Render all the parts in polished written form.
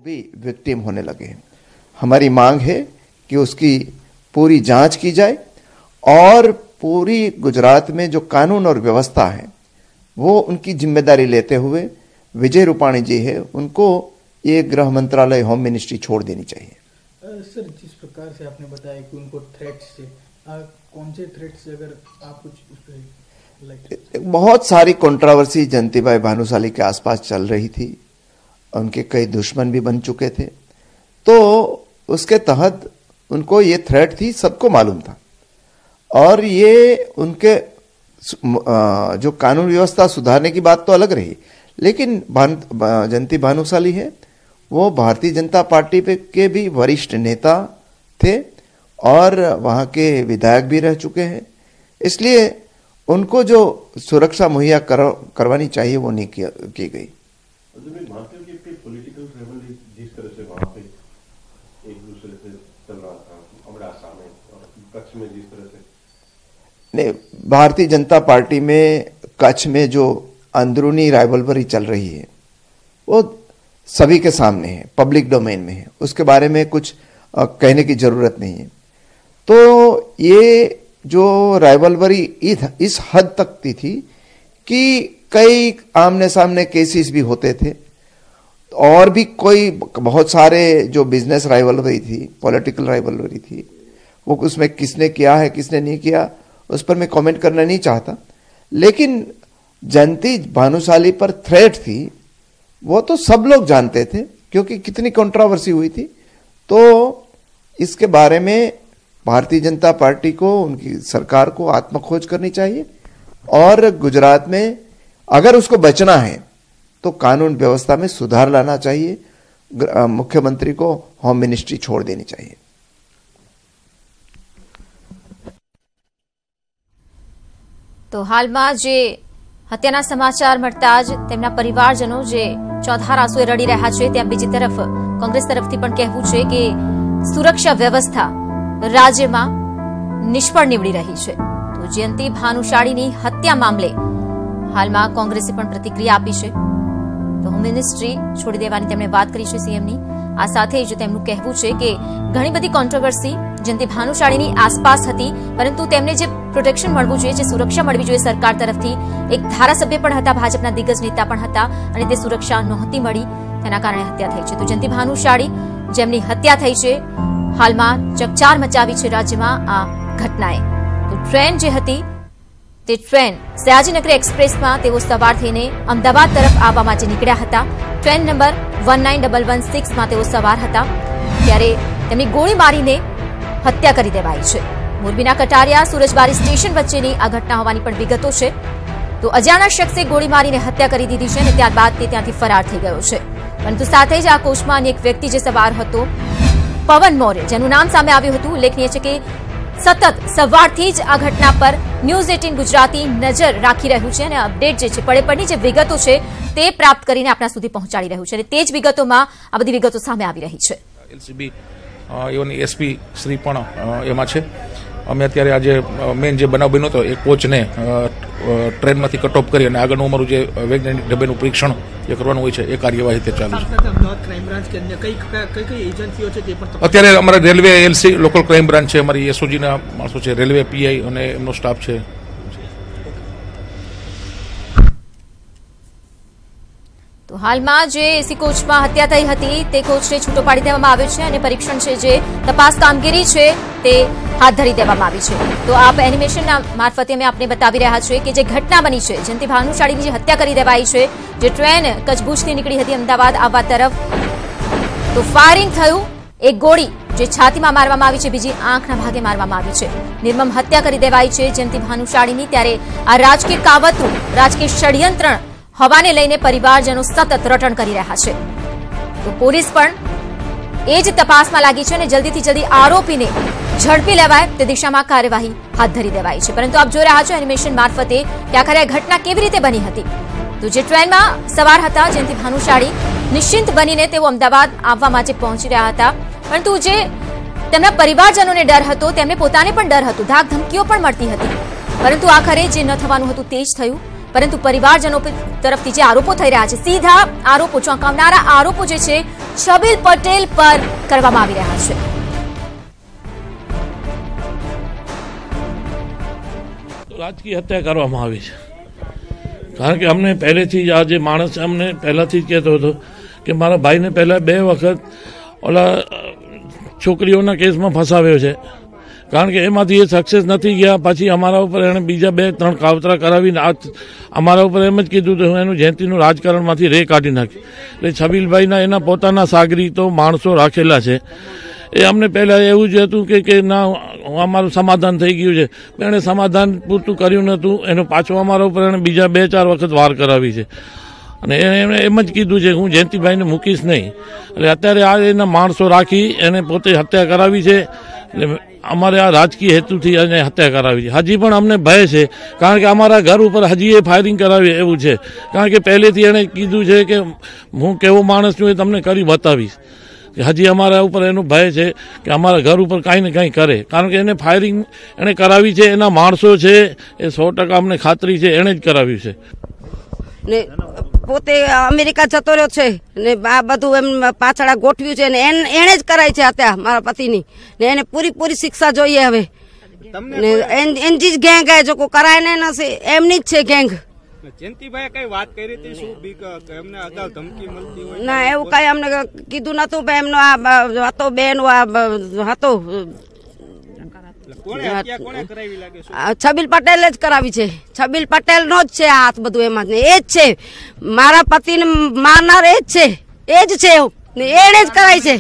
भी विक्टिम होने लगे हैं। हमारी मांग है कि उसकी पूरी जांच की जाए और पूरी गुजरात में जो कानून और व्यवस्था है वो उनकी जिम्मेदारी लेते हुए विजय रूपाणी जी है उनको ये गृह मंत्रालय होम मिनिस्ट्री छोड़ देनी चाहिए। सर, जिस प्रकार से आपने बताया कि उनको थ्रेट्स से, कौन से थ्रेट्स, अगर आप कुछ उस पर बहुत सारी कंट्रोवर्सी जयंतीभाई भानुशाली के आसपास चल रही थी, उनके कई दुश्मन भी बन चुके थे, तो उसके तहत उनको ये थ्रेट थी, सबको मालूम था। और ये उनके जो कानून व्यवस्था सुधारने की बात तो अलग रही, लेकिन जयंती भानुशाली है वो भारतीय जनता पार्टी के भी वरिष्ठ नेता थे और वहां के विधायक भी रह चुके हैं, इसलिए उनको जो सुरक्षा मुहैया करवानी चाहिए वो नहीं की गई। पॉलिटिकल रिवल जिस तरह से वहां पे एक दूसरे से चल रहा था, अमरासा में और कच्छ में जिस तरह से नहीं, भारतीय जनता पार्टी में कच्छ में जो अंदरूनी राइवलरी चल रही है वो सभी के सामने है, पब्लिक डोमेन में है, उसके बारे में कुछ कहने की जरूरत नहीं है। तो ये जो राइवलरी इस हद तक थी कि कई आमने सामने केसेस भी होते थे और भी कोई बहुत सारे जो बिजनेस राइवलरी थी, पॉलिटिकल राइवलरी थी, वो उसमें किसने किया है किसने नहीं किया उस पर मैं कमेंट करना नहीं चाहता, लेकिन जयंती भानुशाली पर थ्रेट थी वो तो सब लोग जानते थे क्योंकि कितनी कंट्रोवर्सी हुई थी। तो इसके बारे में भारतीय जनता पार्टी को, उनकी सरकार को आत्मखोज करनी चाहिए और गुजरात में अगर उसको बचना है तो कानून व्यवस्था में सुधार लाना चाहिए, मुख्यमंत्री को होम मिनिस्ट्री छोड़ देनी चाहिए। तो हालમાં જે હત્યાના સમાચાર મળતા જ તેમના પરિવારજનો જે ચોધાર આંસુએ રડી રહ્યા છે, ત્યાં બીજી તરફ કોંગ્રેસ તરફથી પણ કહેવું છે કે સુરક્ષા વ્યવસ્થા રાજ્યમાં નિષ્ફળ નીવડી રહી છે। તો જયંતી ભાનુશાળીની હત્યા મામલે હાલમાં કોંગ્રેસે પણ પ્રતિક્રિયા આપી છે। તો હોમ મિનિસ્ટ્રી છોડી દેવાની તેમણે વાત કરી છે સીએમની। આ સાથે જ તેમનું કહેવું છે કે ઘણી બધી કોન્ટ્રોવર્સી જયંતી ભાનુશાળીની આસપાસ હતી, પરંતુ તેમને જે પ્રોટેક્શન મળવું જોઈએ, જે સુરક્ષા મળવી જોઈએ સરકાર તરફથી, એક ધારાસભ્ય પણ હતા, ભાજપના દિગ્ગજ નેતા પણ હતા અને તે સુરક્ષા નહોતી મળી, તેના કારણે હત્યા થઈ છે। તો જયંતી ભાનુશાળી જેમની હત્યા થઈ છે, હાલમાં ચકચાર મચાવી છે રાજ્યમાં આ ઘટનાએ। તો ટ્રેન જે હતી તે ટ્રેન સયાજીનગરી એક્સપ્રેસમાં તેઓ સવાર થઈને અમદાવાદ તરફ આવવા માટે નીકળ્યા હતા। ટ્રેન નંબર 19116 માં તેઓ સવાર હતા ત્યારે તેમની ગોળી મારીને હત્યા કરી દેવાઈ છે। મોરબીના કટારિયા સુરજબારી સ્ટેશન વચ્ચેની આ ઘટના હોવાની પણ વિગતો છે। તો અજાણ્યા શખ્સે ગોળી મારીને હત્યા કરી દીધી છે અને ત્યારબાદ તે ત્યાંથી ફરાર થઈ ગયો છે। પરંતુ સાથે જ આ કોચમાં અન્ય એક વ્યક્તિ જે સવાર હતો, પવન મૌર્ય, જેનું નામ સામે આવ્યું હતું। ઉલ્લેખનીય છે કે સતત સવારથી જ આ ઘટના પર ન્યૂઝ 18 ગુજરાતી નજર રાખી રહ્યું છે અને અપડેટ જે છે, પડે જે વિગતો છે તે પ્રાપ્ત કરીને આપણા સુધી પહોંચાડી રહ્યું છે અને તે જ વિગતોમાં આ બધી વિગતો સામે આવી રહી છે। એલસીબી એવન એસપી શ્રી પણ એમાં છે। અમે અત્યારે આજે મેઇન જે બનાવ બન્યો હતો એ કોચને ટ્રેનમાંથી કટ ઓફ કરી અને આગળનું અમારું જે વૈજ્ઞાનિક ઢબેનું પરીક્ષણ જે કરવાનું હોય છે એ કાર્યવાહી તે ચાલુ છે। અત્યારે અમારા railway LC local crime branch છે, અમારી એસઓજીના માણસો છે, રેલવે પીઆઈ અને એમનો સ્ટાફ છે। તો હાલમાં જે એસી કોચમાં હત્યા થઈ હતી તે કોચને છૂટો પાડી દેવામાં આવ્યો છે અને પરીક્ષણ છે, જે તપાસ કામગીરી છે તે હાથ ધરી દેવામાં આવી છે। તો આપ એનિમેશનના મારફતે અમે આપને બતાવી રહ્યા છીએ કે જે ઘટના બની છે, જયંતી ભાનુશાળીની જે હત્યા કરી દેવાઈ છે, જે ટ્રેન કચ્છ ભુજથી નીકળી હતી અમદાવાદ આવવા તરફ, તો ફાયરિંગ થયું, એક ગોળી જે છાતીમાં મારવામાં આવી છે, બીજી આંખના ભાગે મારવામાં આવી છે। નિર્મમ હત્યા કરી દેવાઈ છે જયંતી ભાનુશાળીની। ત્યારે આ રાજકીય કાવતરું, રાજકીય ષડયંત્ર હવાને લઈને પરિવારજનો સતત રટણ કરી રહ્યા છે। તો પોલીસ પણ એ જ તપાસમાં લાગી છે અને જલ્દીથી જલ્દી આરોપીને ઝડપી લેવાય તે દિશામાં કાર્યવાહી હાથ ધરી દેવાઈ છે। પરંતુ આપ જોઈ રહ્યા છો એનિમેશન મારફતે કે આખરે આ ઘટના કેવી રીતે બની હતી। તો જે ટ્રેનમાં સવાર હતા જયંતી ભાનુશાળી, નિશ્ચિંત બનીને તેઓ અમદાવાદ આવવા માટે પહોંચી રહ્યા હતા, પરંતુ જે તેમના પરિવારજનોને ડર હતો, તેમને પોતાને પણ ડર હતો, ધાક ધમકીઓ પણ મળતી હતી, પરંતુ આખરે જે ન થવાનું હતું તે જ થયું। પરંતુ પરિવારજનો તરફથી જે આરોપો થઈ રહ્યા છે, સીધા આરોપો, ચોંકાવનારા આરોપો જે છે છબીલ પટેલ પર કરવામાં આવી રહ્યા છે. રાજકીય હત્યા કરવામાં આવી છે, કારણ કે અમને પહેલેથી જ આ જે માણસ અમને પહેલાથી જ કહેતો હતો કે મારા ભાઈને પહેલા 2 વખત ઓલા છોકરીઓના કેસમાં ફસાવ્યો છે, કારણ કે એમાંથી એ સક્સેસ નથી ગયા. પછી અમારા ઉપર એણે બીજા 2-3 કાવતરા કરાવીને અમારા ઉપર એમ જ કીધું કે હું એનું જયંતિનું રાજકારણમાંથી રે કાઢી નાખી. એટલે છબીલભાઈના એના પોતાના સાગરીતો માણસો રાખેલા છે. એ અમને પહેલાં એવું જ હતું કે ના અમારું સમાધાન થઈ ગયું છે, એણે સમાધાન પૂરતું કર્યું નહોતું. એનો પાછો અમારા ઉપર એણે બીજા 2-4 વખત વાર કરાવી છે અને એમણે એમ જ કીધું છે કે હું જયંતિભાઈને મૂકીશ નહીં. એટલે અત્યારે આ એના માણસો રાખી એને પોતે હત્યા કરાવી છે. એટલે અમારે આ રાજકીય હેતુથી એને હત્યા કરાવી છે. હજી પણ અમને ભય છે, કારણ કે અમારા ઘર ઉપર હજી એ ફાયરિંગ કરાવી એવું છે, કારણ કે પહેલેથી એણે કીધું છે કે હું કેવો માણસ છું એ તમને કરી બતાવીશ. હજી અમારા ઉપર એનો ભય છે કે અમારા ઘર ઉપર કાંઈ ને કાંઈ કરે, કારણ કે એને ફાયરિંગ એણે કરાવી છે. એના માણસો છે એ 100% અમને ખાતરી છે એણે જ કરાવ્યું છે. ને પોતે અમેરિકા જતો રહ્યો છે ને આ બધું એમ પાછળ ગોઠવ્યું છે ને એને જ કરાય છે અત્યારે મારા પતિની, ને એને પૂરી શિક્ષા જોઈએ હવે. ને એનજી જ ગેંગ જો કોઈ કરાય ને નથી, એમની જ છે ગેંગ. જયંતિભાઈ કઈ વાત કરી હતી, શું બીક એમને અગાઉ ધમકી મળતી હોય? ના, એવું કઈ અમને કીધું નતું. એમનો આ હતો બેન હતો છબીલ પટેલ જ કરાવી છે. છબીલ પટેલ નો જ છે આ હાથ બધું, એમાં એ જ છે મારા પતિને મારનાર, એ જ છે, એ જ છે ને એને જ કરાય છે.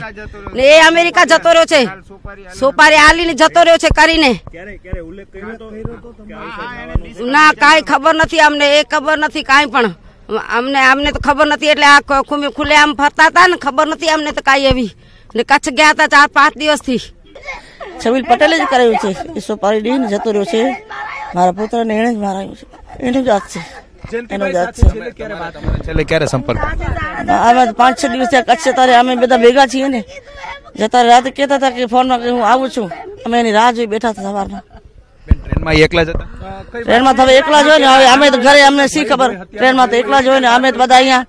ને એ અમેરિકા જતો રહ્યો છે, સોપારી આલીને જતો રહ્યો છે કરીને. ના, કાંઈ ખબર નથી અમને, એ ખબર નથી કાંઈ પણ અમને તો ખબર નથી. એટલે આ ખુલ્લે આમ ફરતા હતા ને, ખબર નથી અમને તો કાંઈ એવી. ને કચ્છ ગયા હતા 4-5 દિવસથી. છબીલ પટેલે જ કરાવ્યું છે. એ સોપારી દઈને જતો રહ્યો છે. મારા પુત્રને એને જ મારાયું છે. એનું જ હાથ છે, એનો જ હાથ છે. છેલ્લે ક્યારે સંપર્ક? અમે 5-6 દિવસ થયા કચ્છ. તારે અમે બધા ભેગા છીએ ને, જતા રાતે કહેતા હતા કે ફોનમાં કે હું આવું છું. અમે એની રાહ જોઈ બેઠા હતા સવારના. ટ્રેનમાં એકલા જ હતા? ટ્રેનમાં તો હવે એકલા જ હોય ને. હવે અમે તો ઘરે, અમને શી ખબર, ટ્રેનમાં તો એકલા જ હોય ને. અમે તો બધા અહીંયા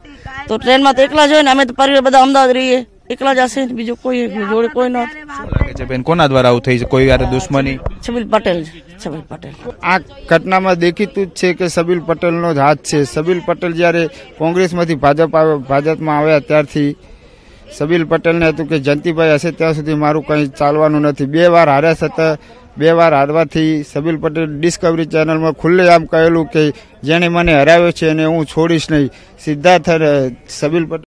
તો ટ્રેનમાં તો એકલા જ હોય ને. અમે તો પરિવાર બધા અમદાવાદ રહીએ, એકલા જ હશે, બીજું કોઈ જોડે કોઈ નહોતું. શું લાગે છે બેન, કોના દ્વારા આવું થઈ છે? કોઈ યાર દુશ્મની? છબીલ પટેલ, છબીલ પટેલ. આ ઘટનામાં દેખીતું જ છે કે છબીલ પટેલનો જ હાથ છે. છબીલ પટેલ જ્યારે કોંગ્રેસમાંથી ભાજપમાં આવ્યા ત્યારથી છબીલ પટેલને હતું કે જયંતિભાઈ હશે ત્યાં સુધી મારું કંઈ ચાલવાનું નથી. 2 વાર હાર્યા છતાં 2 વાર હારવાથી છબીલ પટેલ ડિસ્કવરી ચેનલમાં ખુલ્લેઆમ કહેલું કે જેણે મને હરાવ્યો છે એને હું છોડીશ નહીં. સીધા છબીલ પટેલ